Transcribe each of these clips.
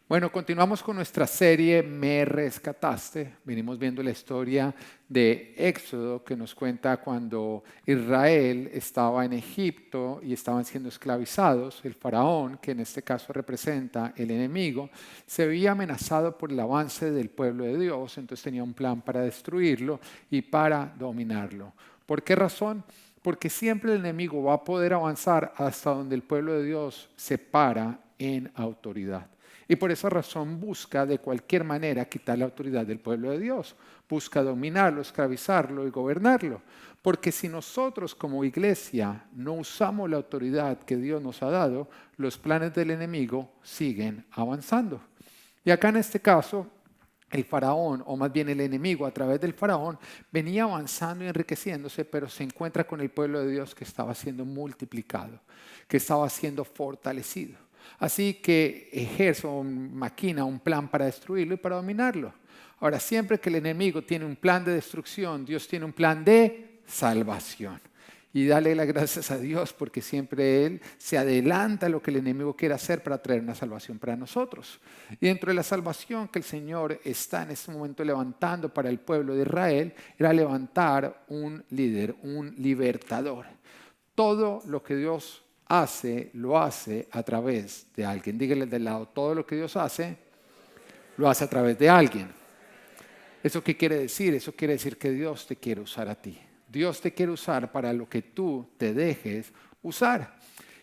Bueno, continuamos con nuestra serie Me Rescataste. Venimos viendo la historia de Éxodo que nos cuenta cuando Israel estaba en Egipto y estaban siendo esclavizados. El faraón, que en este caso representa el enemigo, se veía amenazado por el avance del pueblo de Dios, entonces tenía un plan para destruirlo y para dominarlo. ¿Por qué razón? Porque siempre el enemigo va a poder avanzar hasta donde el pueblo de Dios se para en autoridad. Y por esa razón busca de cualquier manera quitar la autoridad del pueblo de Dios. Busca dominarlo, esclavizarlo y gobernarlo. Porque si nosotros como iglesia no usamos la autoridad que Dios nos ha dado, los planes del enemigo siguen avanzando. Y acá en este caso, el faraón, o más bien el enemigo a través del faraón, venía avanzando y enriqueciéndose, pero se encuentra con el pueblo de Dios que estaba siendo multiplicado, que estaba siendo fortalecido. Así que ejerce o maquina un plan para destruirlo y para dominarlo. Ahora, siempre que el enemigo tiene un plan de destrucción, Dios tiene un plan de salvación. Y dale las gracias a Dios porque siempre Él se adelanta a lo que el enemigo quiere hacer para traer una salvación para nosotros. Y dentro de la salvación que el Señor está en este momento levantando para el pueblo de Israel, era levantar un líder, un libertador. Todo lo que Dios hace, lo hace a través de alguien. Dígale del lado, todo lo que Dios hace, lo hace a través de alguien. ¿Eso qué quiere decir? Eso quiere decir que Dios te quiere usar a ti. Dios te quiere usar para lo que tú te dejes usar.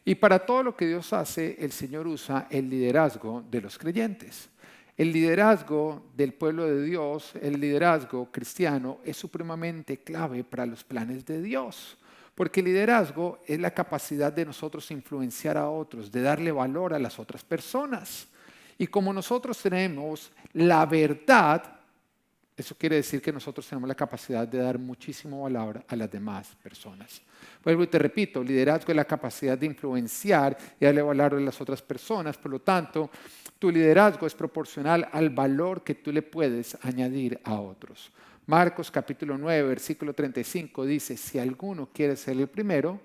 Y para todo lo que Dios hace, el Señor usa el liderazgo de los creyentes. El liderazgo del pueblo de Dios, el liderazgo cristiano, es supremamente clave para los planes de Dios. Porque el liderazgo es la capacidad de nosotros influenciar a otros, de darle valor a las otras personas. Y como nosotros tenemos la verdad, eso quiere decir que nosotros tenemos la capacidad de dar muchísimo valor a las demás personas. Vuelvo y te repito, liderazgo es la capacidad de influenciar y darle valor a las otras personas. Por lo tanto, tu liderazgo es proporcional al valor que tú le puedes añadir a otros. Marcos capítulo 9, versículo 35 dice, si alguno quiere ser el primero,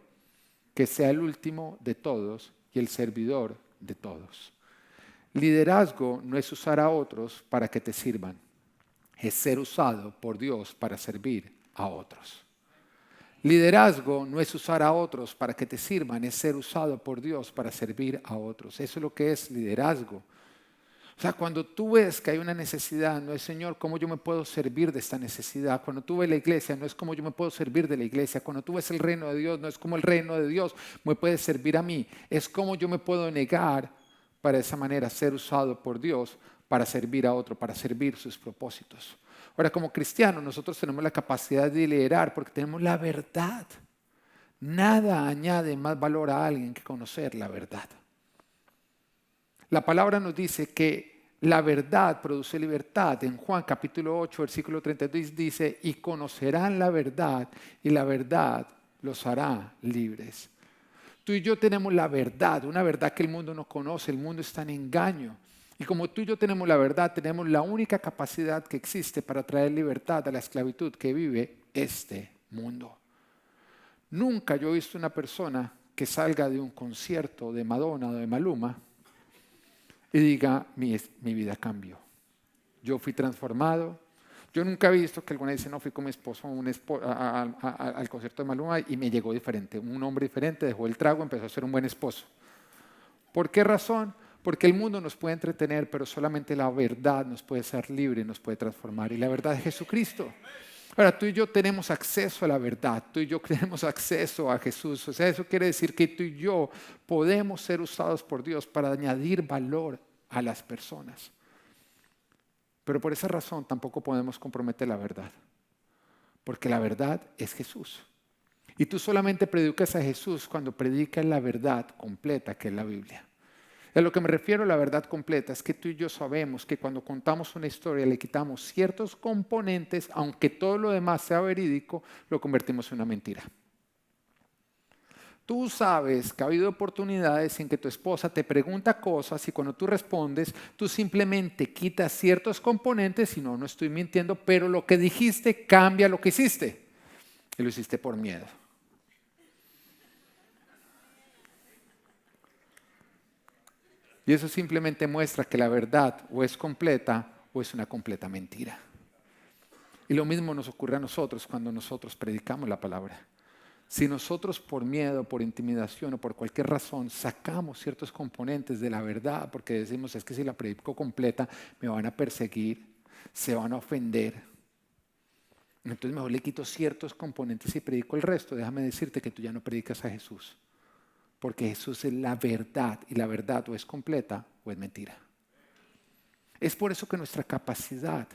que sea el último de todos y el servidor de todos. Liderazgo no es usar a otros para que te sirvan. Es ser usado por Dios para servir a otros. Liderazgo no es usar a otros para que te sirvan, es ser usado por Dios para servir a otros. Eso es lo que es liderazgo. O sea, cuando tú ves que hay una necesidad, no es, Señor, ¿cómo yo me puedo servir de esta necesidad? Cuando tú ves la iglesia, no es cómo yo me puedo servir de la iglesia. Cuando tú ves el reino de Dios, no es cómo el reino de Dios me puede servir a mí. Es cómo yo me puedo negar para de esa manera ser usado por Dios para servir a otro, para servir sus propósitos. Ahora, como cristianos, nosotros tenemos la capacidad de liderar porque tenemos la verdad. Nada añade más valor a alguien que conocer la verdad. La palabra nos dice que la verdad produce libertad. En Juan capítulo 8, versículo 32 dice, y conocerán la verdad y la verdad los hará libres. Tú y yo tenemos la verdad, una verdad que el mundo no conoce, el mundo está en engaño. Y como tú y yo tenemos la verdad, tenemos la única capacidad que existe para traer libertad a la esclavitud que vive este mundo. Nunca yo he visto una persona que salga de un concierto de Madonna o de Maluma y diga, mi vida cambió. Yo fui transformado. Yo nunca he visto que alguna dice, no, fui con mi esposo al concierto de Maluma y me llegó diferente. Un hombre diferente, dejó el trago, empezó a ser un buen esposo. ¿Por qué razón? Porque el mundo nos puede entretener, pero solamente la verdad nos puede hacer libre, nos puede transformar. Y la verdad es Jesucristo. Ahora, tú y yo tenemos acceso a la verdad, tú y yo tenemos acceso a Jesús. O sea, eso quiere decir que tú y yo podemos ser usados por Dios para añadir valor a las personas. Pero por esa razón tampoco podemos comprometer la verdad. Porque la verdad es Jesús. Y tú solamente predicas a Jesús cuando predicas la verdad completa que es la Biblia. A lo que me refiero a la verdad completa es que tú y yo sabemos que cuando contamos una historia le quitamos ciertos componentes, aunque todo lo demás sea verídico, lo convertimos en una mentira. Tú sabes que ha habido oportunidades en que tu esposa te pregunta cosas y cuando tú respondes, tú simplemente quitas ciertos componentes y no estoy mintiendo, pero lo que dijiste cambia lo que hiciste. Y lo hiciste por miedo. Y eso simplemente muestra que la verdad o es completa o es una completa mentira. Y lo mismo nos ocurre a nosotros cuando nosotros predicamos la palabra. Si nosotros por miedo, por intimidación o por cualquier razón sacamos ciertos componentes de la verdad, porque decimos es que si la predico completa me van a perseguir, se van a ofender, entonces mejor le quito ciertos componentes y predico el resto, déjame decirte que tú ya no predicas a Jesús, porque Jesús es la verdad y la verdad o es completa o es mentira. Es por eso que nuestra capacidad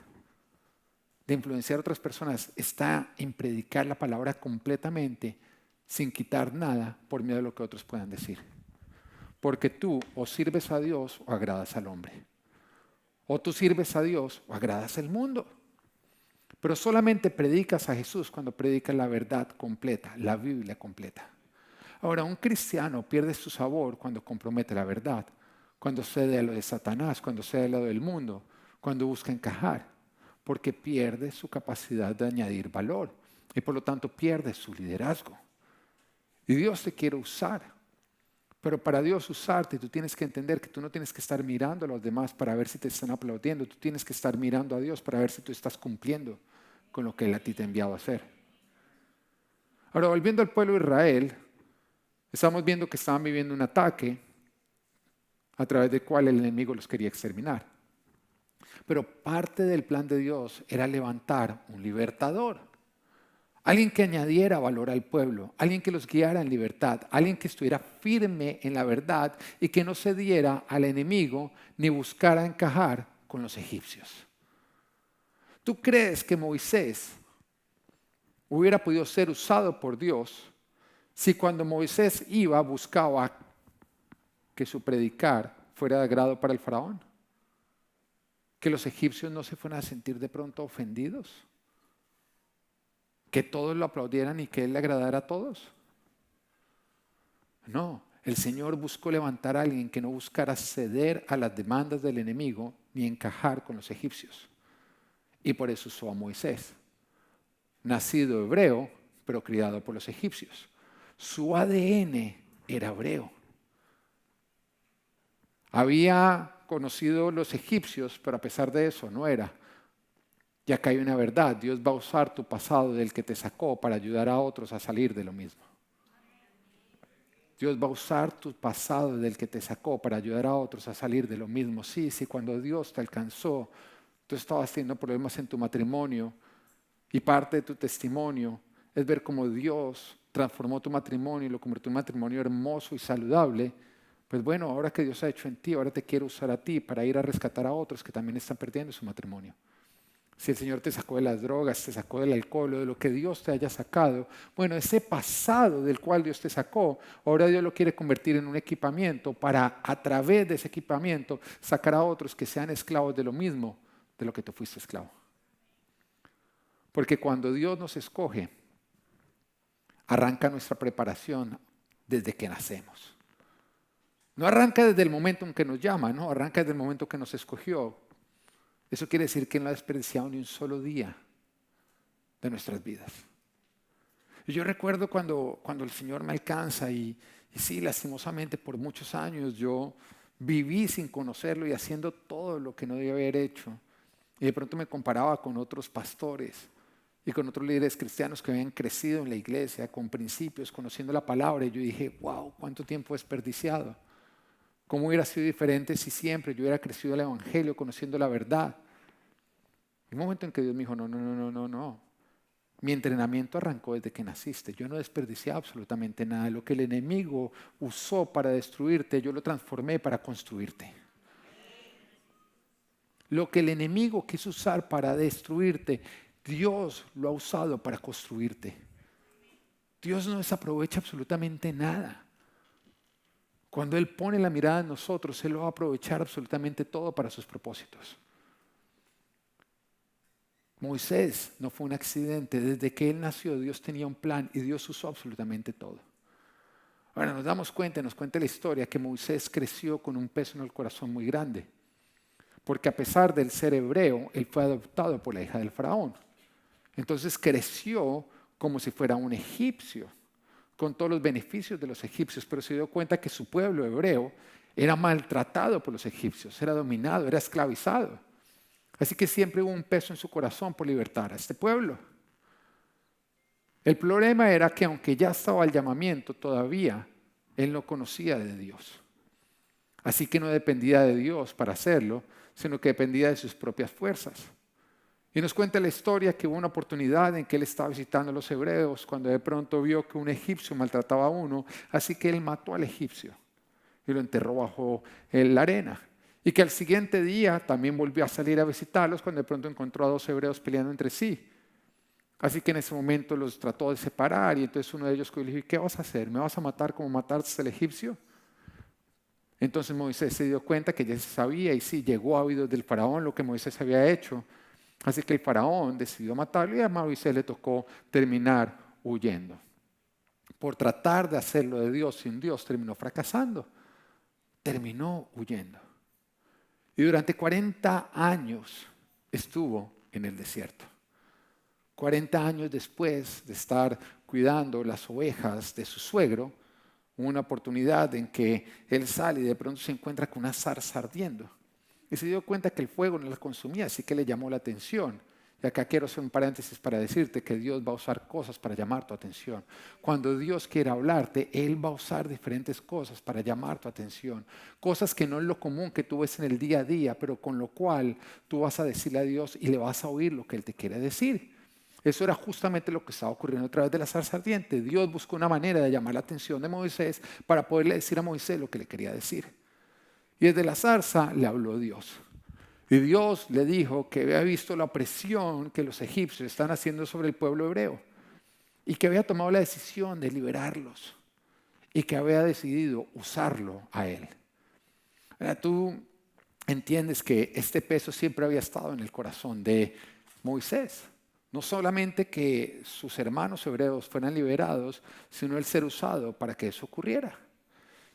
de influenciar a otras personas está en predicar la palabra completamente sin quitar nada por miedo a lo que otros puedan decir. Porque tú o sirves a Dios o agradas al hombre. O tú sirves a Dios o agradas al mundo. Pero solamente predicas a Jesús cuando predicas la verdad completa, la Biblia completa. Ahora, un cristiano pierde su sabor cuando compromete la verdad, cuando cede a lo de Satanás, cuando cede a lo del mundo, cuando busca encajar, porque pierde su capacidad de añadir valor y por lo tanto pierde su liderazgo. Y Dios te quiere usar, pero para Dios usarte tú tienes que entender que tú no tienes que estar mirando a los demás para ver si te están aplaudiendo, tú tienes que estar mirando a Dios para ver si tú estás cumpliendo con lo que Él a ti te ha enviado a hacer. Ahora, volviendo al pueblo de Israel, estamos viendo que estaban viviendo un ataque a través del cual el enemigo los quería exterminar. Pero parte del plan de Dios era levantar un libertador. Alguien que añadiera valor al pueblo, alguien que los guiara en libertad, alguien que estuviera firme en la verdad y que no cediera al enemigo ni buscara encajar con los egipcios. ¿Tú crees que Moisés hubiera podido ser usado por Dios si cuando Moisés iba buscaba que su predicar fuera de agrado para el faraón? ¿Que los egipcios no se fueran a sentir de pronto ofendidos? ¿Que todos lo aplaudieran y que él le agradara a todos? No, el Señor buscó levantar a alguien que no buscara ceder a las demandas del enemigo ni encajar con los egipcios. Y por eso usó a Moisés, nacido hebreo, pero criado por los egipcios. Su ADN era hebreo. Había conocido los egipcios, pero a pesar de eso no era. Y acá hay una verdad, Dios va a usar tu pasado del que te sacó para ayudar a otros a salir de lo mismo. Dios va a usar tu pasado del que te sacó para ayudar a otros a salir de lo mismo. Sí, cuando Dios te alcanzó, tú estabas teniendo problemas en tu matrimonio y parte de tu testimonio es ver cómo Dios transformó tu matrimonio y lo convirtió en un matrimonio hermoso y saludable. Pues bueno, ahora que Dios ha hecho en ti, ahora te quiero usar a ti para ir a rescatar a otros que también están perdiendo su matrimonio. Si el Señor te sacó de las drogas, te sacó del alcohol o de lo que Dios te haya sacado, bueno, ese pasado del cual Dios te sacó, ahora Dios lo quiere convertir en un equipamiento para a través de ese equipamiento sacar a otros que sean esclavos de lo mismo de lo que tú fuiste esclavo. Porque cuando Dios nos escoge, arranca nuestra preparación desde que nacemos. No arranca desde el momento en que nos llama, no, arranca desde el momento que nos escogió. Eso quiere decir que no ha desperdiciado ni un solo día de nuestras vidas. Y yo recuerdo cuando el Señor me alcanza y sí, lastimosamente por muchos años yo viví sin conocerlo y haciendo todo lo que no debía haber hecho. Y de pronto me comparaba con otros pastores y con otros líderes cristianos que habían crecido en la iglesia con principios, conociendo la palabra. Y yo dije, wow, cuánto tiempo desperdiciado. ¿Cómo hubiera sido diferente si siempre yo hubiera crecido el Evangelio conociendo la verdad? Y un momento en que Dios me dijo, no. Mi entrenamiento arrancó desde que naciste. Yo no desperdicié absolutamente nada. Lo que el enemigo usó para destruirte, yo lo transformé para construirte. Lo que el enemigo quiso usar para destruirte, Dios lo ha usado para construirte. Dios no desaprovecha absolutamente nada. Cuando Él pone la mirada en nosotros, Él lo va a aprovechar absolutamente todo para sus propósitos. Moisés no fue un accidente. Desde que él nació, Dios tenía un plan y Dios usó absolutamente todo. Ahora nos damos cuenta, nos cuenta la historia, que Moisés creció con un peso en el corazón muy grande. Porque a pesar del ser hebreo, él fue adoptado por la hija del faraón. Entonces creció como si fuera un egipcio, con todos los beneficios de los egipcios, pero se dio cuenta que su pueblo hebreo Era maltratado por los egipcios, era dominado, era esclavizado. Así que siempre hubo un peso en su corazón por libertar a este pueblo. El problema era que aunque ya estaba el llamamiento, todavía él no conocía de Dios. Así que no dependía de Dios para hacerlo, sino que dependía de sus propias fuerzas. Y nos cuenta la historia que hubo una oportunidad en que él estaba visitando a los hebreos cuando de pronto vio que un egipcio maltrataba a uno, así que él mató al egipcio y lo enterró bajo la arena. Y que al siguiente día también volvió a salir a visitarlos cuando de pronto encontró a dos hebreos peleando entre sí. Así que en ese momento los trató de separar y entonces uno de ellos le dijo, ¿y qué vas a hacer? ¿Me vas a matar como mataste al egipcio? Entonces Moisés se dio cuenta que ya se sabía y sí, llegó a oídos del faraón lo que Moisés había hecho. Así que el faraón decidió matarlo y a Moisés le tocó terminar huyendo. Por tratar de hacerlo de Dios sin Dios terminó fracasando. Terminó huyendo. Y durante 40 años estuvo en el desierto. 40 años después de estar cuidando las ovejas de su suegro, hubo una oportunidad en que él sale y de pronto se encuentra con una zarza ardiendo. Y se dio cuenta que el fuego no la consumía, así que le llamó la atención. Y acá quiero hacer un paréntesis para decirte que Dios va a usar cosas para llamar tu atención. Cuando Dios quiera hablarte, Él va a usar diferentes cosas para llamar tu atención. Cosas que no es lo común que tú ves en el día a día, pero con lo cual tú vas a decirle a Dios y le vas a oír lo que Él te quiere decir. Eso era justamente lo que estaba ocurriendo a través de la zarza ardiente. Dios buscó una manera de llamar la atención de Moisés para poderle decir a Moisés lo que le quería decir. Y desde la zarza le habló Dios. Y Dios le dijo que había visto la opresión que los egipcios están haciendo sobre el pueblo hebreo y que había tomado la decisión de liberarlos y que había decidido usarlo a él. Ahora, tú entiendes que este peso siempre había estado en el corazón de Moisés. No solamente que sus hermanos hebreos fueran liberados, sino el ser usado para que eso ocurriera.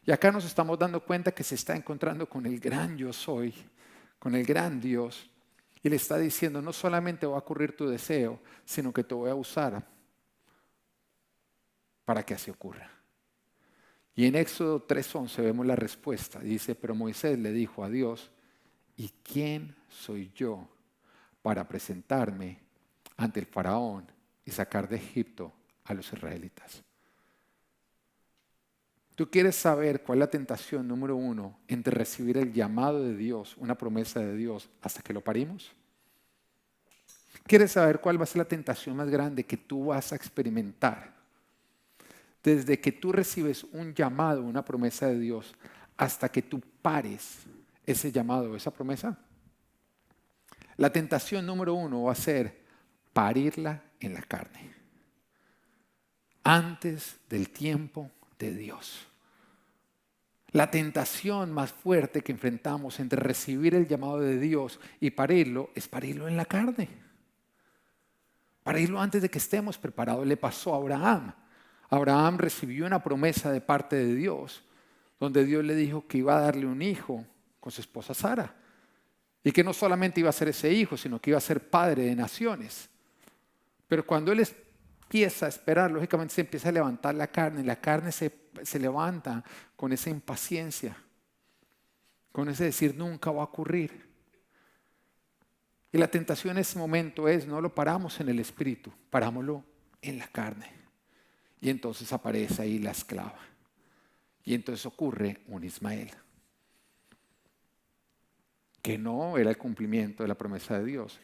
Y acá nos estamos dando cuenta que se está encontrando con el gran yo soy, con el gran Dios, y le está diciendo, no solamente va a ocurrir tu deseo, sino que te voy a usar para que así ocurra. Y en Éxodo 3:11 vemos la respuesta. Dice, pero Moisés le dijo a Dios, ¿y quién soy yo para presentarme ante el faraón y sacar de Egipto a los israelitas? ¿Tú quieres saber cuál es la tentación número 1 entre recibir el llamado de Dios, una promesa de Dios, hasta que lo parimos? ¿Quieres saber cuál va a ser la tentación más grande que tú vas a experimentar desde que tú recibes un llamado, una promesa de Dios, hasta que tú pares ese llamado, esa promesa? La tentación número 1 va a ser parirla en la carne, antes del tiempo de Dios. La tentación más fuerte que enfrentamos entre recibir el llamado de Dios y parirlo es parirlo en la carne. Parirlo antes de que estemos preparados. Le pasó a Abraham. Abraham recibió una promesa de parte de Dios, donde Dios le dijo que iba a darle un hijo con su esposa Sara. Y que no solamente iba a ser ese hijo, sino que iba a ser padre de naciones. Pero cuando él empieza a esperar, lógicamente se empieza a levantar la carne. Y la carne se levanta con esa impaciencia, con ese decir nunca va a ocurrir. Y la tentación en ese momento es, no lo paramos en el espíritu, parámoslo en la carne. Y entonces aparece ahí la esclava. Y entonces ocurre un Ismael, que no era el cumplimiento de la promesa de Dios.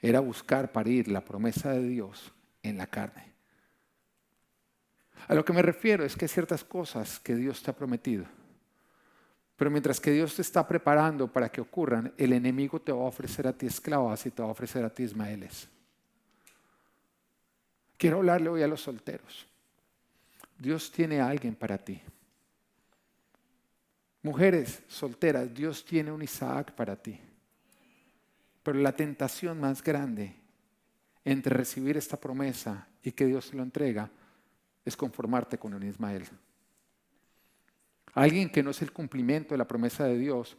Era buscar parir la promesa de Dios en la carne. A lo que me refiero es que hay ciertas cosas que Dios te ha prometido. Pero mientras que Dios te está preparando para que ocurran, el enemigo te va a ofrecer a ti esclavas y te va a ofrecer a ti ismaeles. Quiero hablarle hoy a los solteros. Dios tiene a alguien para ti. Mujeres solteras, Dios tiene un Isaac para ti. Pero la tentación más grande entre recibir esta promesa y que Dios te lo entrega es conformarte con un Ismael. Alguien que no es el cumplimiento de la promesa de Dios,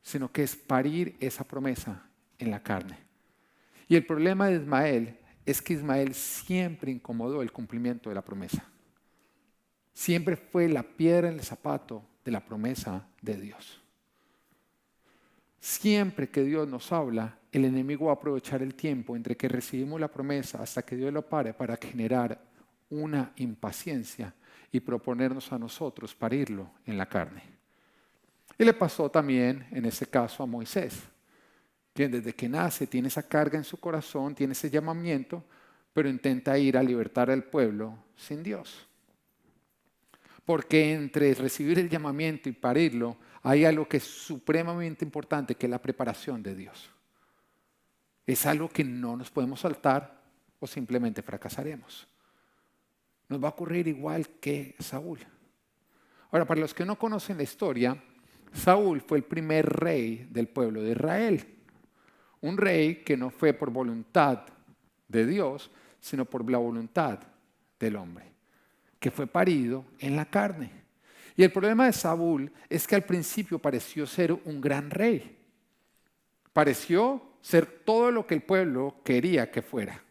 sino que es parir esa promesa en la carne. Y el problema de Ismael es que Ismael siempre incomodó el cumplimiento de la promesa. Siempre fue la piedra en el zapato de la promesa de Dios. Siempre que Dios nos habla, el enemigo va a aprovechar el tiempo entre que recibimos la promesa hasta que Dios lo pare para generar una impaciencia y proponernos a nosotros parirlo en la carne. Y le pasó también en este caso a Moisés, quien desde que nace tiene esa carga en su corazón, tiene ese llamamiento, pero intenta ir a libertar al pueblo sin Dios. Porque entre recibir el llamamiento y parirlo, hay algo que es supremamente importante, que es la preparación de Dios. Es algo que no nos podemos saltar o simplemente fracasaremos. Nos va a ocurrir igual que Saúl. Ahora, para los que no conocen la historia, Saúl fue el primer rey del pueblo de Israel. Un rey que no fue por voluntad de Dios, sino por la voluntad del hombre, que fue parido en la carne. Y el problema de Saúl es que al principio pareció ser un gran rey. Pareció ser todo lo que el pueblo quería que fuera.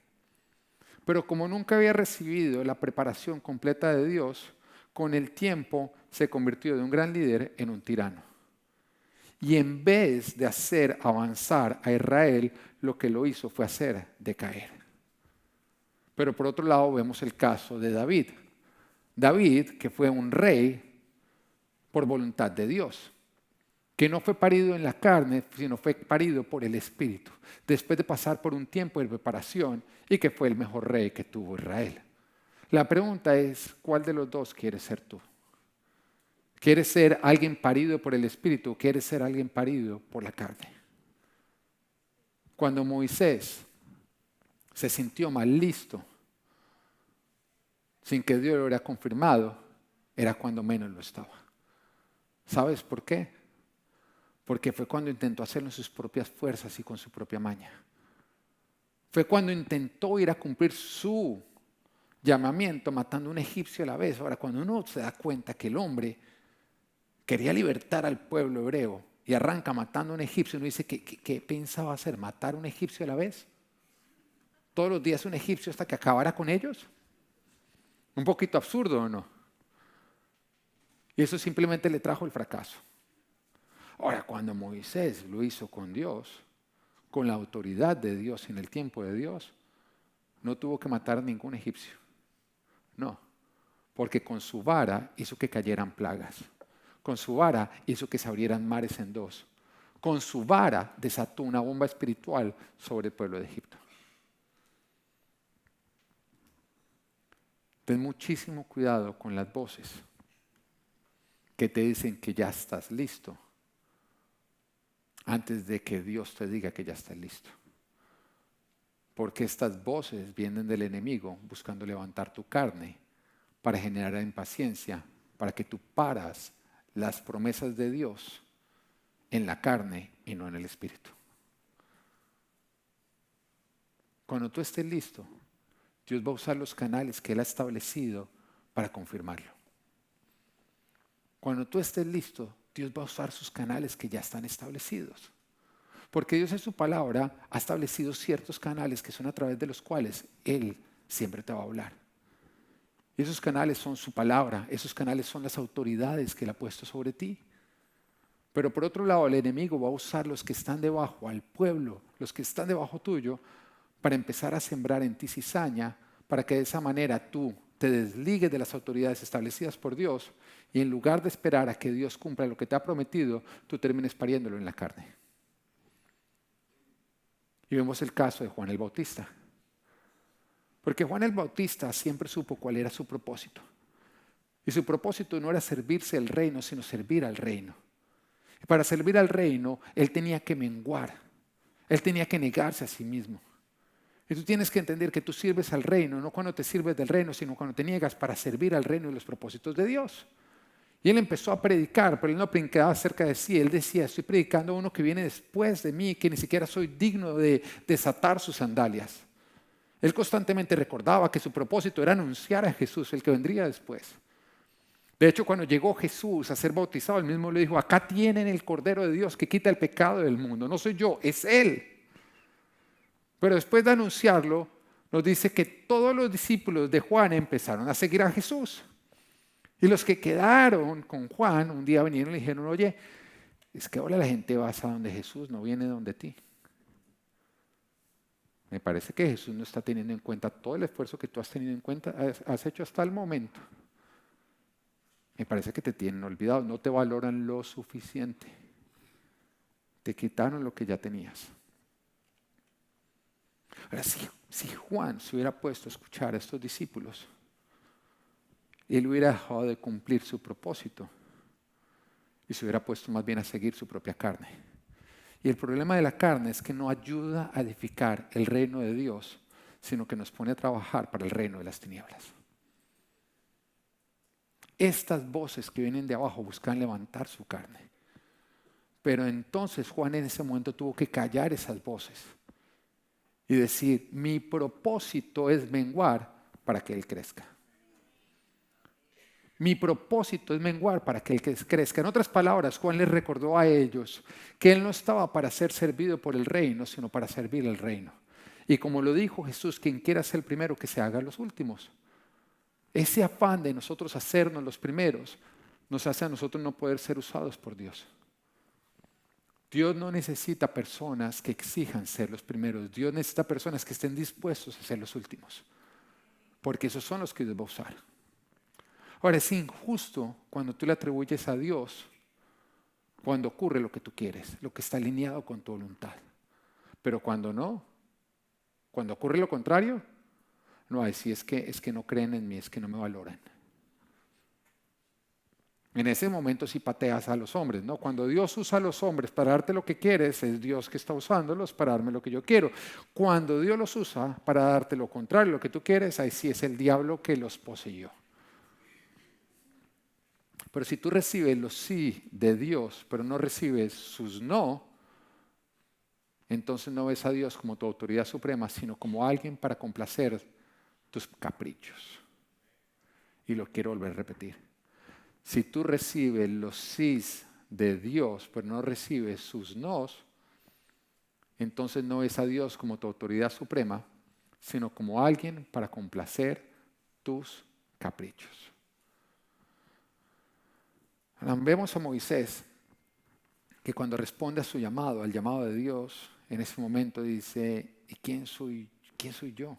Pero como nunca había recibido la preparación completa de Dios, con el tiempo se convirtió de un gran líder en un tirano. Y en vez de hacer avanzar a Israel, lo que lo hizo fue hacer decaer. Pero por otro lado vemos el caso de David. David, que fue un rey por voluntad de Dios, que no fue parido en la carne, sino fue parido por el Espíritu, después de pasar por un tiempo de preparación y que fue el mejor rey que tuvo Israel. La pregunta es, ¿cuál de los dos quieres ser tú? ¿Quieres ser alguien parido por el Espíritu o quieres ser alguien parido por la carne? Cuando Moisés se sintió más listo, sin que Dios lo hubiera confirmado, era cuando menos lo estaba. ¿Sabes por qué? Porque fue cuando intentó hacerlo en sus propias fuerzas y con su propia maña. Fue cuando intentó ir a cumplir su llamamiento matando a un egipcio a la vez. Ahora, cuando uno se da cuenta que el hombre quería libertar al pueblo hebreo y arranca matando a un egipcio, uno dice, ¿qué pensaba hacer? ¿Matar a un egipcio a la vez? ¿Todos los días un egipcio hasta que acabara con ellos? Un poquito absurdo, ¿o no? Y eso simplemente le trajo el fracaso. Ahora, cuando Moisés lo hizo con Dios, con la autoridad de Dios en el tiempo de Dios, no tuvo que matar a ningún egipcio. No, porque con su vara hizo que cayeran plagas. Con su vara hizo que se abrieran mares en dos. Con su vara desató una bomba espiritual sobre el pueblo de Egipto. Ten muchísimo cuidado con las voces que te dicen que ya estás listo antes de que Dios te diga que ya estás listo. Porque estas voces vienen del enemigo buscando levantar tu carne para generar impaciencia, para que tú paras las promesas de Dios en la carne y no en el espíritu. Cuando tú estés listo, Dios va a usar los canales que Él ha establecido para confirmarlo. Cuando tú estés listo, Dios va a usar sus canales que ya están establecidos. Porque Dios en su palabra ha establecido ciertos canales que son a través de los cuales Él siempre te va a hablar. Y esos canales son su palabra, esos canales son las autoridades que Él ha puesto sobre ti. Pero por otro lado, el enemigo va a usar los que están debajo, al pueblo, los que están debajo tuyo, para empezar a sembrar en ti cizaña, para que de esa manera tú te desligues de las autoridades establecidas por Dios y en lugar de esperar a que Dios cumpla lo que te ha prometido, tú termines pariéndolo en la carne. Y vemos el caso de Juan el Bautista. Porque Juan el Bautista siempre supo cuál era su propósito. Y su propósito no era servirse al reino, sino servir al reino. Y para servir al reino, él tenía que menguar. Él tenía que negarse a sí mismo. Y tú tienes que entender que tú sirves al reino, no cuando te sirves del reino, sino cuando te niegas para servir al reino y los propósitos de Dios. Y él empezó a predicar, pero él no predicaba acerca de sí. Él decía, estoy predicando a uno que viene después de mí, que ni siquiera soy digno de desatar sus sandalias. Él constantemente recordaba que su propósito era anunciar a Jesús, el que vendría después. De hecho, cuando llegó Jesús a ser bautizado, él mismo le dijo, acá tienen el Cordero de Dios que quita el pecado del mundo. No soy yo, es Él. Pero después de anunciarlo, nos dice que todos los discípulos de Juan empezaron a seguir a Jesús. Y los que quedaron con Juan, un día vinieron y le dijeron, oye, es que ahora la gente va a donde Jesús, no viene donde ti. Me parece que Jesús no está teniendo en cuenta todo el esfuerzo que tú has tenido en cuenta, has hecho hasta el momento. Me parece que te tienen olvidado, no te valoran lo suficiente. Te quitaron lo que ya tenías. Ahora, si Juan se hubiera puesto a escuchar a estos discípulos, él hubiera dejado de cumplir su propósito y se hubiera puesto más bien a seguir su propia carne. Y el problema de la carne es que no ayuda a edificar el reino de Dios, sino que nos pone a trabajar para el reino de las tinieblas. Estas voces que vienen de abajo buscan levantar su carne. Pero entonces Juan en ese momento tuvo que callar esas voces y decir, mi propósito es menguar para que Él crezca. Mi propósito es menguar para que Él crezca. En otras palabras, Juan les recordó a ellos que Él no estaba para ser servido por el reino, sino para servir el reino. Y como lo dijo Jesús, quien quiera ser el primero, que se haga los últimos. Ese afán de nosotros hacernos los primeros nos hace a nosotros no poder ser usados por Dios. Dios no necesita personas que exijan ser los primeros. Dios necesita personas que estén dispuestos a ser los últimos. Porque esos son los que Dios va a usar. Ahora, es injusto cuando tú le atribuyes a Dios cuando ocurre lo que tú quieres, lo que está alineado con tu voluntad. Pero cuando no, cuando ocurre lo contrario, no, hay sí es que no creen en mí, es que no me valoran. En ese momento sí pateas a los hombres, ¿no? Cuando Dios usa a los hombres para darte lo que quieres, es Dios que está usándolos para darme lo que yo quiero. Cuando Dios los usa para darte lo contrario, lo que tú quieres, ahí sí es el diablo que los poseyó. Pero si tú recibes los sí de Dios, pero no recibes sus no, entonces no ves a Dios como tu autoridad suprema, sino como alguien para complacer tus caprichos. Y lo quiero volver a repetir. Si tú recibes los sís de Dios, pero no recibes sus nos, entonces no ves a Dios como tu autoridad suprema, sino como alguien para complacer tus caprichos. Ahora, vemos a Moisés que cuando responde a su llamado, al llamado de Dios, en ese momento dice, ¿y quién soy yo?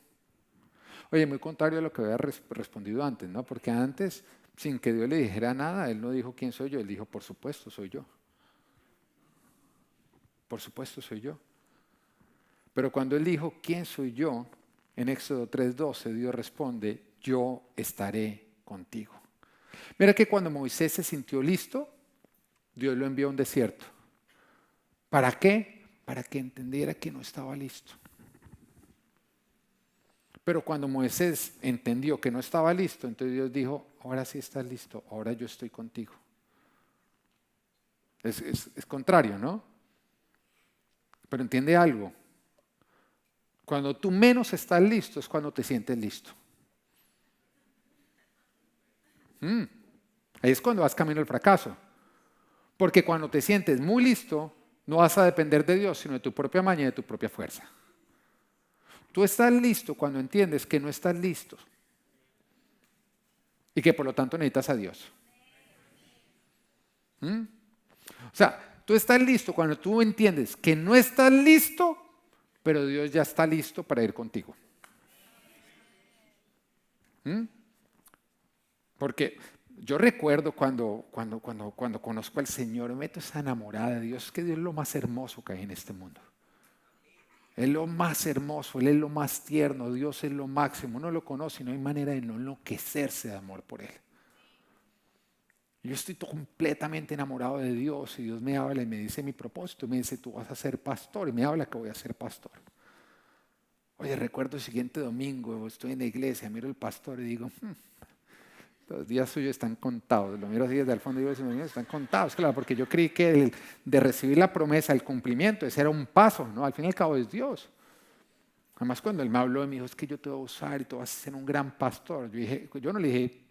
Oye, muy contrario a lo que había respondido antes, ¿no? Porque antes, sin que Dios le dijera nada, él no dijo quién soy yo, él dijo, por supuesto soy yo. Por supuesto soy yo. Pero cuando él dijo, ¿quién soy yo? En Éxodo 3:12, Dios responde, yo estaré contigo. Mira que cuando Moisés se sintió listo, Dios lo envió a un desierto. ¿Para qué? Para que entendiera que no estaba listo. Pero cuando Moisés entendió que no estaba listo, entonces Dios dijo, ahora sí estás listo, ahora yo estoy contigo. Es contrario, ¿no? Pero entiende algo. Cuando tú menos estás listo es cuando te sientes listo. Ahí es cuando vas camino al fracaso. Porque cuando te sientes muy listo, no vas a depender de Dios, sino de tu propia maña y de tu propia fuerza. Tú estás listo cuando entiendes que no estás listo y que por lo tanto necesitas a Dios. O sea, tú estás listo cuando tú entiendes que no estás listo, pero Dios ya está listo para ir contigo. Porque yo recuerdo cuando conozco al Señor, me meto esa enamorada de Dios, que Dios es lo más hermoso que hay en este mundo. Él es lo más hermoso, Él es lo más tierno, Dios es lo máximo. Uno lo conoce y no hay manera de no enloquecerse de amor por Él. Yo estoy completamente enamorado de Dios y Dios me habla y me dice mi propósito, me dice tú vas a ser pastor y me habla que voy a ser pastor. Oye, recuerdo el siguiente domingo, estoy en la iglesia, miro el pastor y digo, los días suyos están contados. Lo miro así desde el fondo y digo, los días están contados, claro, porque yo creí que de recibir la promesa, el cumplimiento, ese era un paso, ¿no? Al fin y al cabo es Dios. Además, cuando Él me habló, me dijo, es que yo te voy a usar y tú vas a ser un gran pastor. Yo no le dije,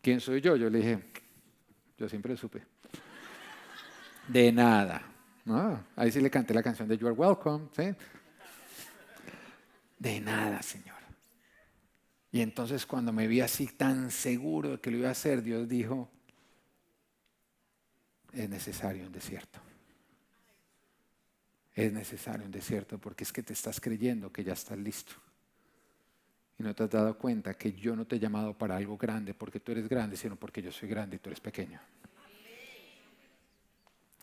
¿quién soy yo? Yo le dije, yo siempre lo supe. De nada. ¿No? Ahí sí le canté la canción de You Are Welcome, ¿sí? De nada, Señor. Y entonces cuando me vi así tan seguro de que lo iba a hacer, Dios dijo, es necesario un desierto. Es necesario un desierto porque es que te estás creyendo que ya estás listo. Y no te has dado cuenta que yo no te he llamado para algo grande porque tú eres grande, sino porque yo soy grande y tú eres pequeño.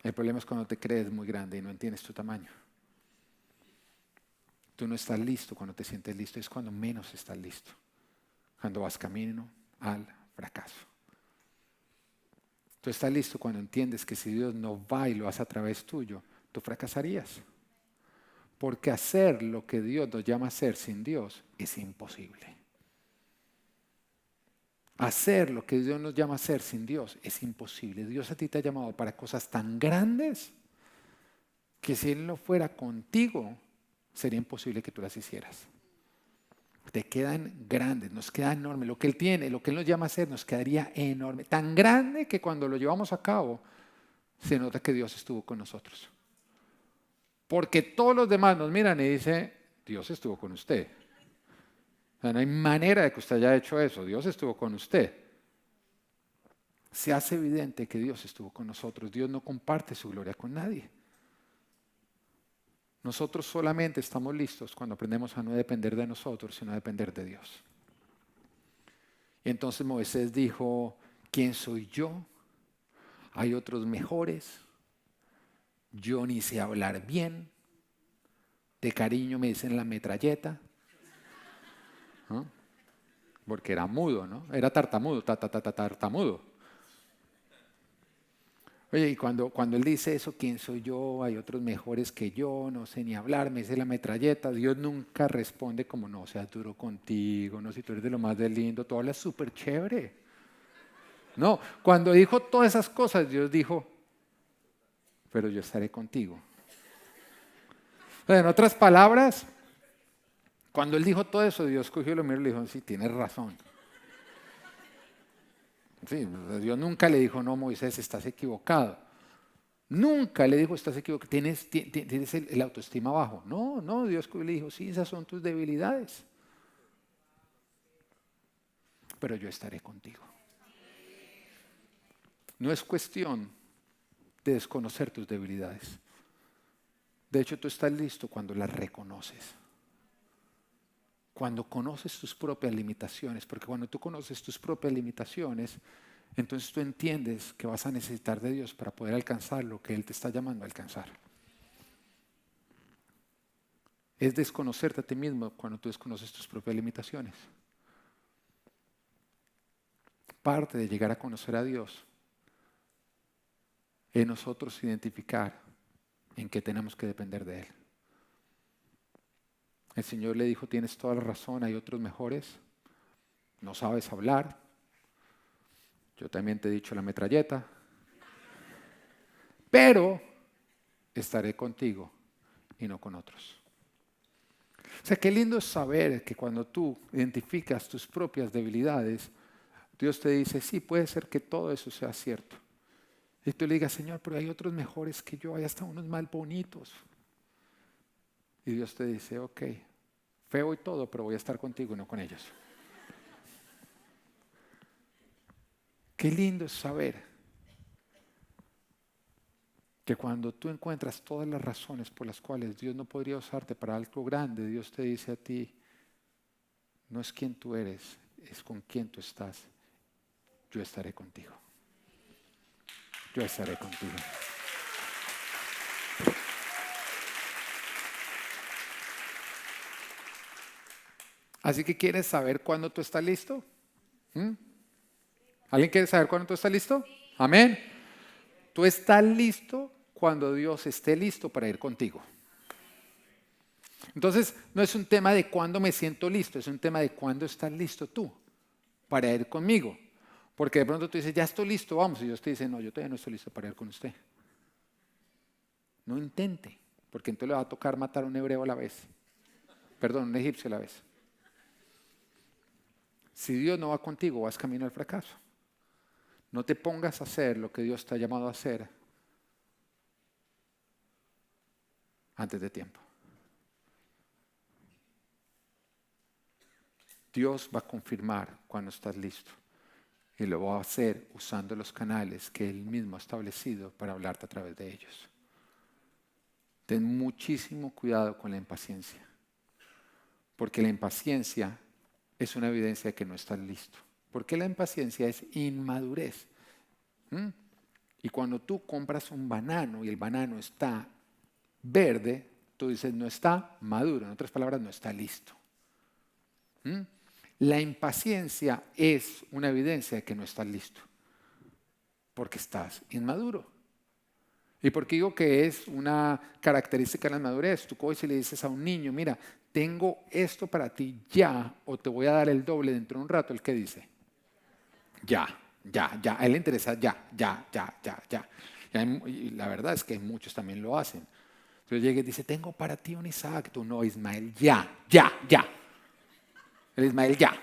El problema es cuando te crees muy grande y no entiendes tu tamaño. Tú no estás listo cuando te sientes listo, es cuando menos estás listo. Cuando vas camino al fracaso. Tú estás listo cuando entiendes que si Dios no va y lo hace a través tuyo, tú fracasarías. Porque hacer lo que Dios nos llama a hacer sin Dios es imposible. Hacer lo que Dios nos llama a hacer sin Dios es imposible. Dios a ti te ha llamado para cosas tan grandes que si Él no fuera contigo, sería imposible que tú las hicieras. Te quedan grandes, nos queda enorme. Lo que Él tiene, lo que Él nos llama a hacer, nos quedaría enorme. Tan grande que cuando lo llevamos a cabo, se nota que Dios estuvo con nosotros. Porque todos los demás nos miran y dicen, Dios estuvo con usted. O sea, no hay manera de que usted haya hecho eso. Dios estuvo con usted. Se hace evidente que Dios estuvo con nosotros. Dios no comparte su gloria con nadie. Nosotros solamente estamos listos cuando aprendemos a no depender de nosotros, sino a depender de Dios. Y entonces Moisés dijo, ¿quién soy yo? Hay otros mejores. Yo ni sé hablar bien. De cariño me dicen la metralleta. ¿No? Porque era mudo, ¿no? Era tartamudo, tartamudo. Oye, y cuando él dice eso, ¿quién soy yo? Hay otros mejores que yo, no sé ni hablar, me dice la metralleta. Dios nunca responde como, no, seas duro contigo, no, si tú eres de lo más de lindo, tú hablas súper chévere. No, cuando dijo todas esas cosas, Dios dijo, pero yo estaré contigo. O sea, en otras palabras, cuando él dijo todo eso, Dios cogió lo miró y le dijo, sí, tienes razón. Sí, Dios nunca le dijo, no, Moisés, estás equivocado. Nunca le dijo, estás equivocado, tienes el autoestima bajo. No, no, Dios le dijo, sí, esas son tus debilidades. Pero yo estaré contigo. No es cuestión de desconocer tus debilidades. De hecho, tú estás listo cuando las reconoces. Cuando conoces tus propias limitaciones, porque cuando tú conoces tus propias limitaciones, entonces tú entiendes que vas a necesitar de Dios para poder alcanzar lo que Él te está llamando a alcanzar. Es desconocerte a ti mismo cuando tú desconoces tus propias limitaciones. Parte de llegar a conocer a Dios es nosotros identificar en qué tenemos que depender de Él. El Señor le dijo, tienes toda la razón, hay otros mejores, no sabes hablar, yo también te he dicho la metralleta, pero estaré contigo y no con otros. O sea, qué lindo es saber que cuando tú identificas tus propias debilidades, Dios te dice, sí, puede ser que todo eso sea cierto. Y tú le digas, Señor, pero hay otros mejores que yo, hay hasta unos más bonitos. Y Dios te dice, ok, feo y todo, pero voy a estar contigo y no con ellos. Qué lindo es saber que cuando tú encuentras todas las razones por las cuales Dios no podría usarte para algo grande, Dios te dice a ti, no es quién tú eres, es con quién tú estás. Yo estaré contigo. Yo estaré contigo. Así que ¿quieres saber cuándo tú estás listo? ¿Mm? ¿Alguien quiere saber cuándo tú estás listo? Amén. Tú estás listo cuando Dios esté listo para ir contigo. Entonces, no es un tema de cuándo me siento listo, es un tema de cuándo estás listo tú para ir conmigo. Porque de pronto tú dices, ya estoy listo, vamos. Y Dios te dice, no, yo todavía no estoy listo para ir con usted. No intente, porque entonces le va a tocar matar a un hebreo a la vez. Perdón, un egipcio a la vez. Si Dios no va contigo, vas camino al fracaso. No te pongas a hacer lo que Dios te ha llamado a hacer antes de tiempo. Dios va a confirmar cuando estás listo. Y lo va a hacer usando los canales que Él mismo ha establecido para hablarte a través de ellos. Ten muchísimo cuidado con la impaciencia. Porque la impaciencia es una evidencia de que no estás listo. Porque la impaciencia es inmadurez. ¿Mm? Y cuando tú compras un banano y el banano está verde, tú dices no está maduro. En otras palabras, no está listo. ¿Mm? La impaciencia es una evidencia de que no estás listo. Porque estás inmaduro. ¿Y por qué digo que es una característica de la madurez? Tú coges y le dices a un niño, mira, tengo esto para ti ya, o te voy a dar el doble dentro de un rato. ¿El qué dice? Ya, ya, ya. A él le interesa ya, ya, ya, ya, ya. Y la verdad es que muchos también lo hacen. Entonces llega y dice, tengo para ti un Isaac. Tú no, Ismael, ya, ya, ya. El Ismael, ya.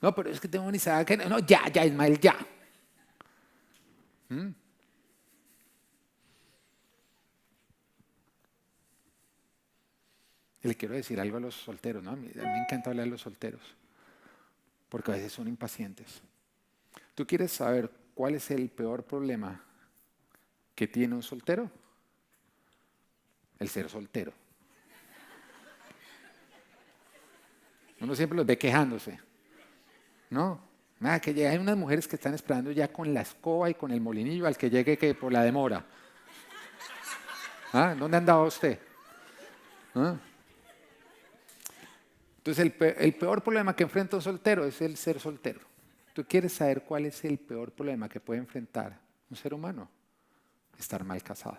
No, pero es que tengo un Isaac. No, ya, ya, Ismael, ya. ¿Mm? Y le quiero decir algo a los solteros, ¿no? A mí me encanta hablar a los solteros, porque a veces son impacientes. ¿Tú quieres saber cuál es el peor problema que tiene un soltero? El ser soltero. Uno siempre los ve quejándose, ¿no? Nada, que hay unas mujeres que están esperando ya con la escoba y con el molinillo al que llegue que por la demora. ¿Ah? ¿Dónde andaba usted? ¿Ah? Entonces el peor problema que enfrenta un soltero es el ser soltero. ¿Tú quieres saber cuál es el peor problema que puede enfrentar un ser humano? Estar mal casado.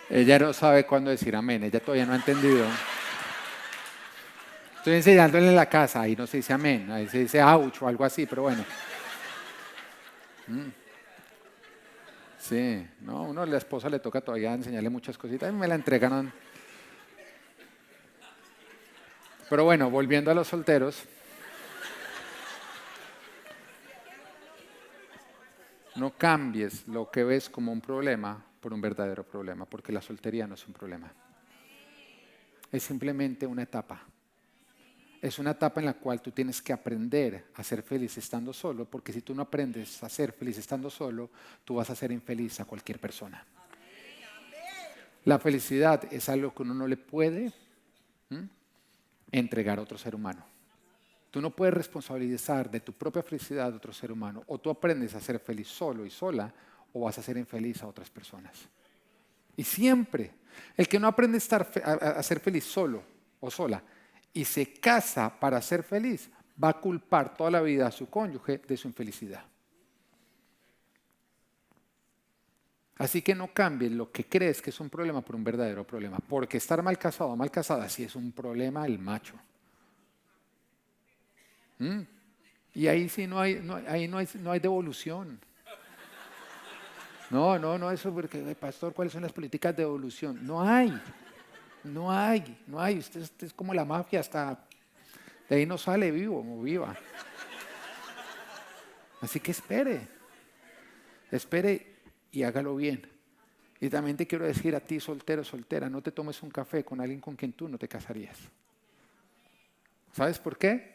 Ella no sabe cuándo decir amén, ella todavía no ha entendido. Estoy enseñándole en la casa, ahí no se dice amén, ahí se dice ouch o algo así, pero bueno. Sí, no, uno a la esposa le toca todavía enseñarle muchas cositas, a mí me la entregan. Pero bueno, volviendo a los solteros, no cambies lo que ves como un problema por un verdadero problema, porque la soltería no es un problema. Es simplemente una etapa. Es una etapa en la cual tú tienes que aprender a ser feliz estando solo, porque si tú no aprendes a ser feliz estando solo, tú vas a ser infeliz a cualquier persona. La felicidad es algo que uno no le puede entregar a otro ser humano. Tú no puedes responsabilizar de tu propia felicidad a otro ser humano. O tú aprendes a ser feliz solo y sola, o vas a ser infeliz a otras personas. Y siempre, el que no aprende a ser feliz solo o sola y se casa para ser feliz, va a culpar toda la vida a su cónyuge de su infelicidad. Así que no cambies lo que crees que es un problema por un verdadero problema. Porque estar mal casado o mal casada sí es un problema el macho. Y ahí sí ahí no hay devolución. No, eso porque, pastor, ¿cuáles son las políticas de devolución? No hay. Usted es como la mafia, hasta de ahí no sale vivo o viva. Así que espere y hágalo bien. Y también te quiero decir a ti, soltero, soltera, no te tomes un café con alguien con quien tú no te casarías. ¿Sabes por qué?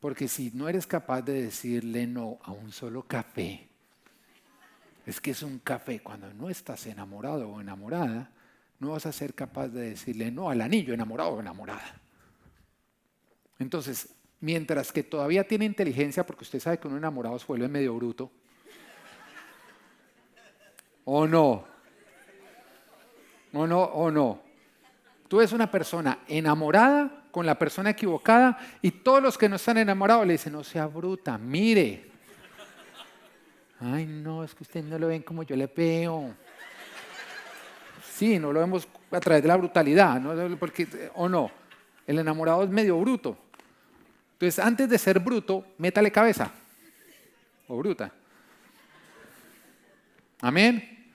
Porque si no eres capaz de decirle no a un solo café, es que es un café. Cuando no estás enamorado o enamorada, no vas a ser capaz de decirle no al anillo, enamorado o enamorada. Entonces, mientras que todavía tiene inteligencia, porque usted sabe que uno enamorado se vuelve medio bruto, ¿o no? ¿O no? Tú eres una persona enamorada con la persona equivocada y todos los que no están enamorados le dicen, no sea bruta, mire. Ay, no, es que ustedes no lo ven como yo le veo. Sí, no lo vemos a través de la brutalidad, ¿no? Porque, ¿o no? El enamorado es medio bruto. Entonces, antes de ser bruto, métale cabeza. O bruta. Amén.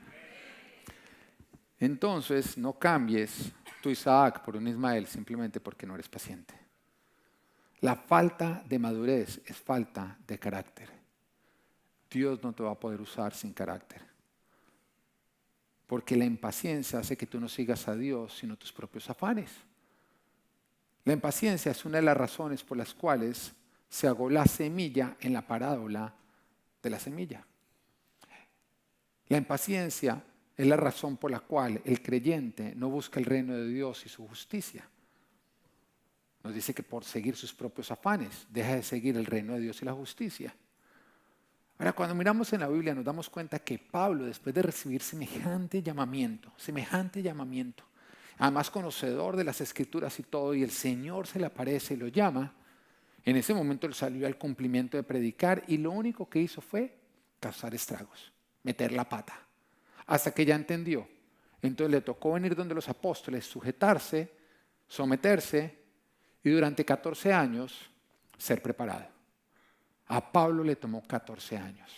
Entonces, no cambies tu Isaac por un Ismael simplemente porque no eres paciente. La falta de madurez es falta de carácter. Dios no te va a poder usar sin carácter. Porque la impaciencia hace que tú no sigas a Dios, sino tus propios afanes. La impaciencia es una de las razones por las cuales se ahogó la semilla en la parábola de la semilla. La impaciencia es la razón por la cual el creyente no busca el reino de Dios y su justicia. Nos dice que por seguir sus propios afanes, deja de seguir el reino de Dios y la justicia. Ahora, cuando miramos en la Biblia nos damos cuenta que Pablo, después de recibir semejante llamamiento, además conocedor de las Escrituras y todo, y el Señor se le aparece y lo llama, en ese momento él salió al cumplimiento de predicar y lo único que hizo fue causar estragos, meter la pata, hasta que ya entendió. Entonces le tocó venir donde los apóstoles, sujetarse, someterse y durante 14 años ser preparado. A Pablo le tomó 14 años.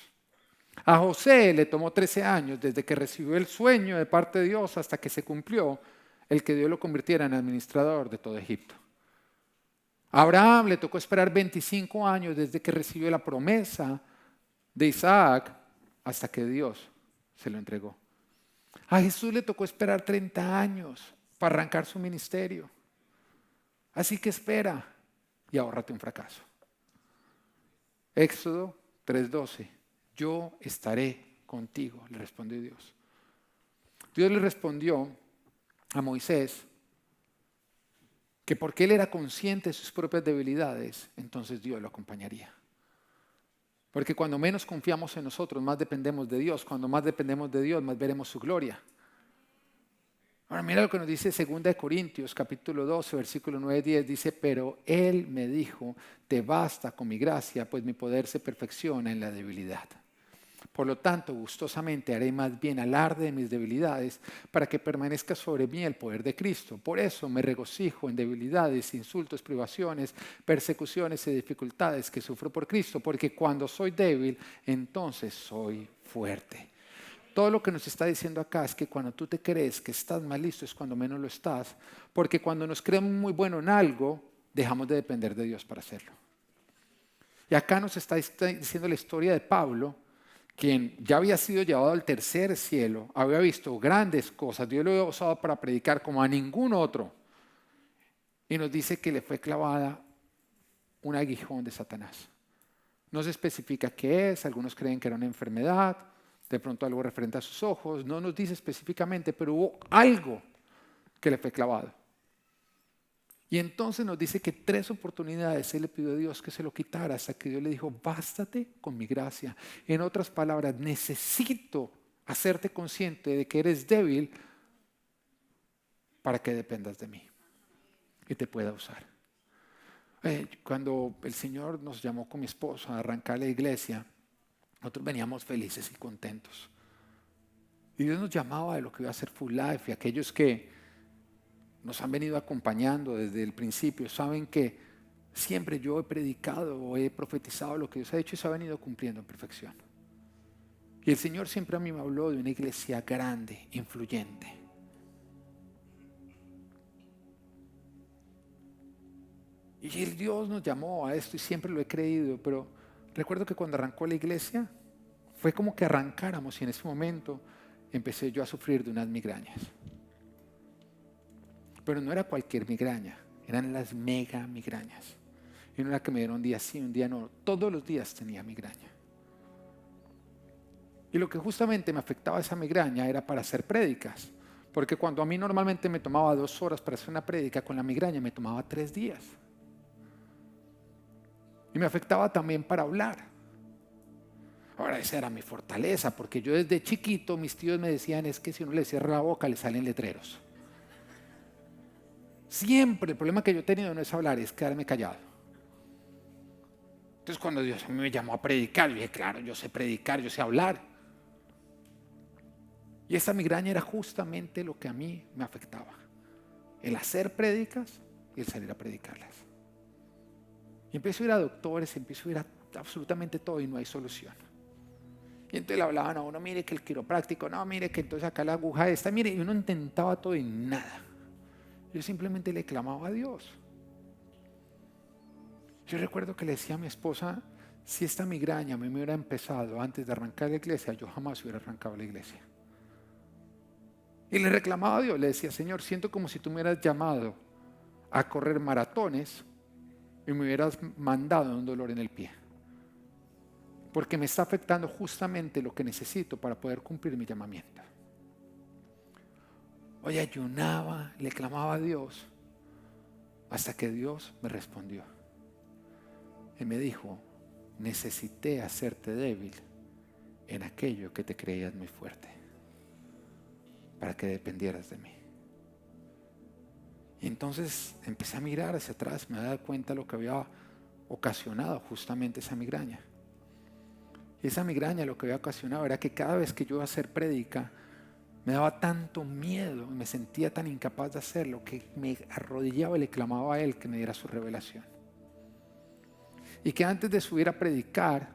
A José le tomó 13 años desde que recibió el sueño de parte de Dios hasta que se cumplió el que Dios lo convirtiera en administrador de todo Egipto. A Abraham le tocó esperar 25 años desde que recibió la promesa de Isaac hasta que Dios se lo entregó. A Jesús le tocó esperar 30 años para arrancar su ministerio. Así que espera y ahórrate un fracaso. Éxodo 3:12. Yo estaré contigo, le respondió Dios. Dios le respondió a Moisés que porque él era consciente de sus propias debilidades, entonces Dios lo acompañaría. Porque cuando menos confiamos en nosotros, más dependemos de Dios. Cuando más dependemos de Dios, más veremos su gloria. Ahora mira lo que nos dice 2 Corintios capítulo 12, versículo 9-10. Dice, pero Él me dijo, te basta con mi gracia, pues mi poder se perfecciona en la debilidad. Por lo tanto, gustosamente haré más bien alarde de mis debilidades para que permanezca sobre mí el poder de Cristo. Por eso me regocijo en debilidades, insultos, privaciones, persecuciones y dificultades que sufro por Cristo, porque cuando soy débil, entonces soy fuerte. Todo lo que nos está diciendo acá es que cuando tú te crees que estás más listo es cuando menos lo estás, porque cuando nos creemos muy bueno en algo, dejamos de depender de Dios para hacerlo. Y acá nos está diciendo la historia de Pablo, quien ya había sido llevado al tercer cielo, había visto grandes cosas, Dios lo había usado para predicar como a ningún otro. Y nos dice que le fue clavada un aguijón de Satanás. No se especifica qué es, algunos creen que era una enfermedad, de pronto algo referente a sus ojos, no nos dice específicamente, pero hubo algo que le fue clavado. Y entonces nos dice que 3 oportunidades él le pidió a Dios que se lo quitara hasta que Dios le dijo, bástate con mi gracia. En otras palabras, necesito hacerte consciente de que eres débil para que dependas de mí y te pueda usar. Cuando el Señor nos llamó con mi esposo a arrancar la iglesia, nosotros veníamos felices y contentos. Y Dios nos llamaba de lo que iba a ser Full Life, y aquellos que nos han venido acompañando desde el principio saben que siempre yo he predicado o he profetizado lo que Dios ha hecho y se ha venido cumpliendo en perfección. Y el Señor siempre a mí me habló de una iglesia grande, influyente. Y el Dios nos llamó a esto y siempre lo he creído, pero recuerdo que cuando arrancó la iglesia fue como que arrancáramos y en ese momento empecé yo a sufrir de unas migrañas. Pero no era cualquier migraña, eran las mega migrañas. Y no era que me dieron un día sí, un día no, todos los días tenía migraña. Y lo que justamente me afectaba esa migraña era para hacer prédicas, porque cuando a mí normalmente me tomaba 2 horas para hacer una prédica, con la migraña me tomaba 3 días. Y me afectaba también para hablar. Ahora esa era mi fortaleza, porque yo desde chiquito mis tíos me decían es que si uno le cierra la boca le salen letreros. Siempre el problema que yo he tenido no es hablar, es quedarme callado. Entonces cuando Dios a mí me llamó a predicar, yo dije, claro, yo sé predicar, yo sé hablar. Y esa migraña era justamente lo que a mí me afectaba. El hacer prédicas y el salir a predicarlas. Y empiezo a ir a doctores, empiezo a ir a absolutamente todo y no hay solución. Y entonces le hablaban a uno, mire que el quiropráctico, no, mire que entonces acá la aguja esta, mire, y uno intentaba todo y nada. Yo simplemente le clamaba a Dios. Yo recuerdo que le decía a mi esposa, si esta migraña a mí me hubiera empezado antes de arrancar la iglesia, yo jamás hubiera arrancado la iglesia. Y le reclamaba a Dios, le decía, Señor, siento como si tú me hubieras llamado a correr maratones y me hubieras mandado un dolor en el pie. Porque me está afectando justamente lo que necesito para poder cumplir mi llamamiento. Hoy ayunaba, le clamaba a Dios, hasta que Dios me respondió. Y me dijo, necesité hacerte débil en aquello que te creías muy fuerte, para que dependieras de mí. Y entonces empecé a mirar hacia atrás, me di cuenta de lo que había ocasionado justamente esa migraña. Y esa migraña lo que había ocasionado era que cada vez que yo iba a hacer prédica, me daba tanto miedo, me sentía tan incapaz de hacerlo, que me arrodillaba y le clamaba a Él que me diera su revelación. Y que antes de subir a predicar,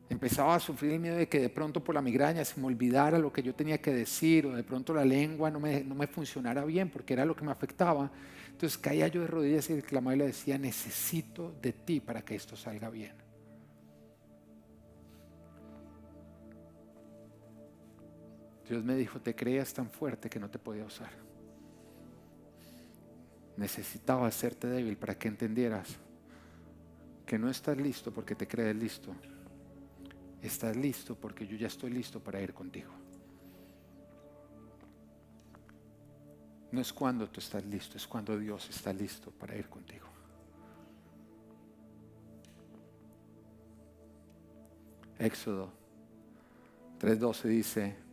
empezaba a sufrir el miedo de que de pronto por la migraña se me olvidara lo que yo tenía que decir, o de pronto la lengua no me funcionara bien, porque era lo que me afectaba. Entonces caía yo de rodillas y le clamaba y le decía, necesito de ti para que esto salga bien. Dios me dijo, te creías tan fuerte que no te podía usar. Necesitaba hacerte débil para que entendieras que no estás listo porque te crees listo. Estás listo porque yo ya estoy listo para ir contigo. No es cuando tú estás listo, es cuando Dios está listo para ir contigo. Éxodo 3:12 dice,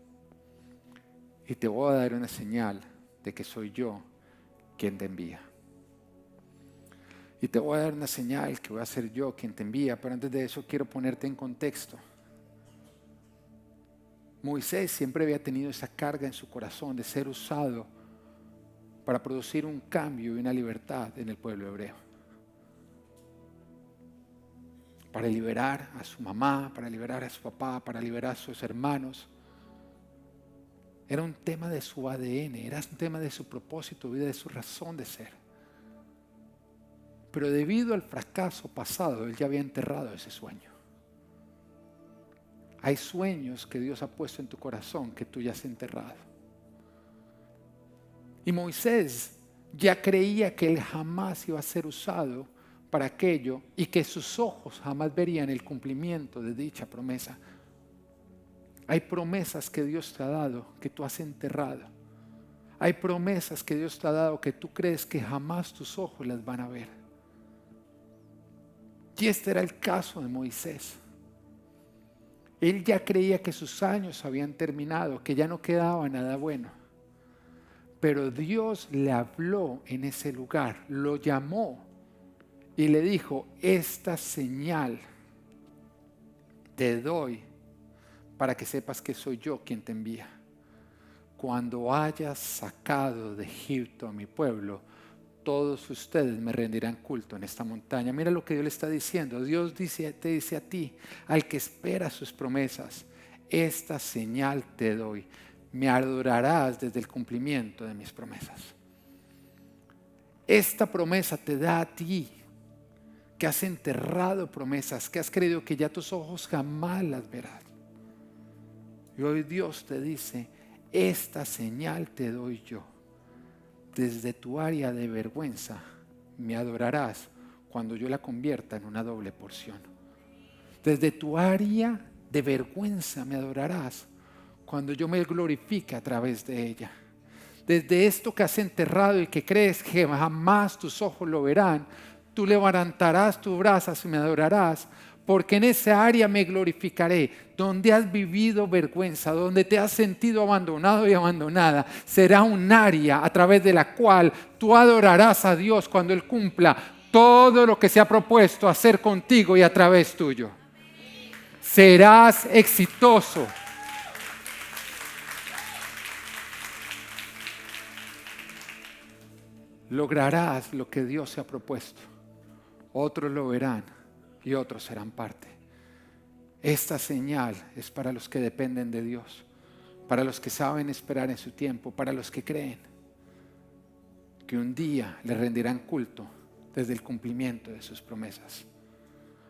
y te voy a dar una señal de que soy yo quien te envía. Y te voy a dar una señal que voy a ser yo quien te envía, pero antes de eso quiero ponerte en contexto. Moisés siempre había tenido esa carga en su corazón de ser usado para producir un cambio y una libertad en el pueblo hebreo. Para liberar a su mamá, para liberar a su papá, para liberar a sus hermanos. Era un tema de su ADN, era un tema de su propósito, de su razón de ser. Pero debido al fracaso pasado, él ya había enterrado ese sueño. Hay sueños que Dios ha puesto en tu corazón que tú ya has enterrado. Y Moisés ya creía que él jamás iba a ser usado para aquello y que sus ojos jamás verían el cumplimiento de dicha promesa. Hay promesas que Dios te ha dado que tú has enterrado. Hay promesas que Dios te ha dado que tú crees que jamás tus ojos las van a ver. Y este era el caso de Moisés. Él ya creía que sus años habían terminado, que ya no quedaba nada bueno. Pero Dios le habló en ese lugar, lo llamó y le dijo, esta señal te doy para que sepas que soy yo quien te envía. Cuando hayas sacado de Egipto a mi pueblo, todos ustedes me rendirán culto en esta montaña. Mira lo que Dios le está diciendo. Dios te dice a ti, al que espera sus promesas, esta señal te doy. Me adorarás desde el cumplimiento de mis promesas. Esta promesa te da a ti, que has enterrado promesas, que has creído que ya tus ojos jamás las verás. Y hoy Dios te dice, esta señal te doy yo. Desde tu área de vergüenza me adorarás cuando yo la convierta en una doble porción. Desde tu área de vergüenza me adorarás cuando yo me glorifique a través de ella. Desde esto que has enterrado y que crees que jamás tus ojos lo verán, tú levantarás tus brazos y me adorarás, porque en esa área me glorificaré. Donde has vivido vergüenza, donde te has sentido abandonado y abandonada, será un área a través de la cual tú adorarás a Dios cuando Él cumpla todo lo que se ha propuesto hacer contigo y a través tuyo. Serás exitoso. lograrás lo que Dios se ha propuesto. Otros lo verán y otros serán parte. Esta señal es para los que dependen de Dios, para los que saben esperar en su tiempo, para los que creen que un día le rendirán culto desde el cumplimiento de sus promesas.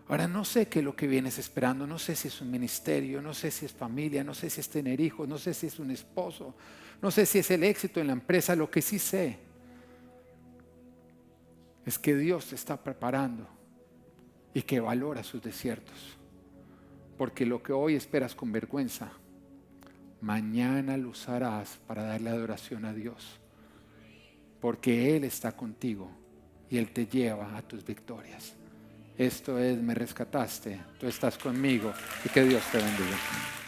Ahora no sé qué es lo que vienes esperando, no sé si es un ministerio, no sé si es familia, no sé si es tener hijos, no sé si es un esposo, no sé si es el éxito en la empresa. Lo que sí sé es que Dios te está preparando y que valora sus desiertos. Porque lo que hoy esperas con vergüenza, mañana lo usarás para darle adoración a Dios. Porque Él está contigo y Él te lleva a tus victorias. Esto es, me rescataste, tú estás conmigo y que Dios te bendiga.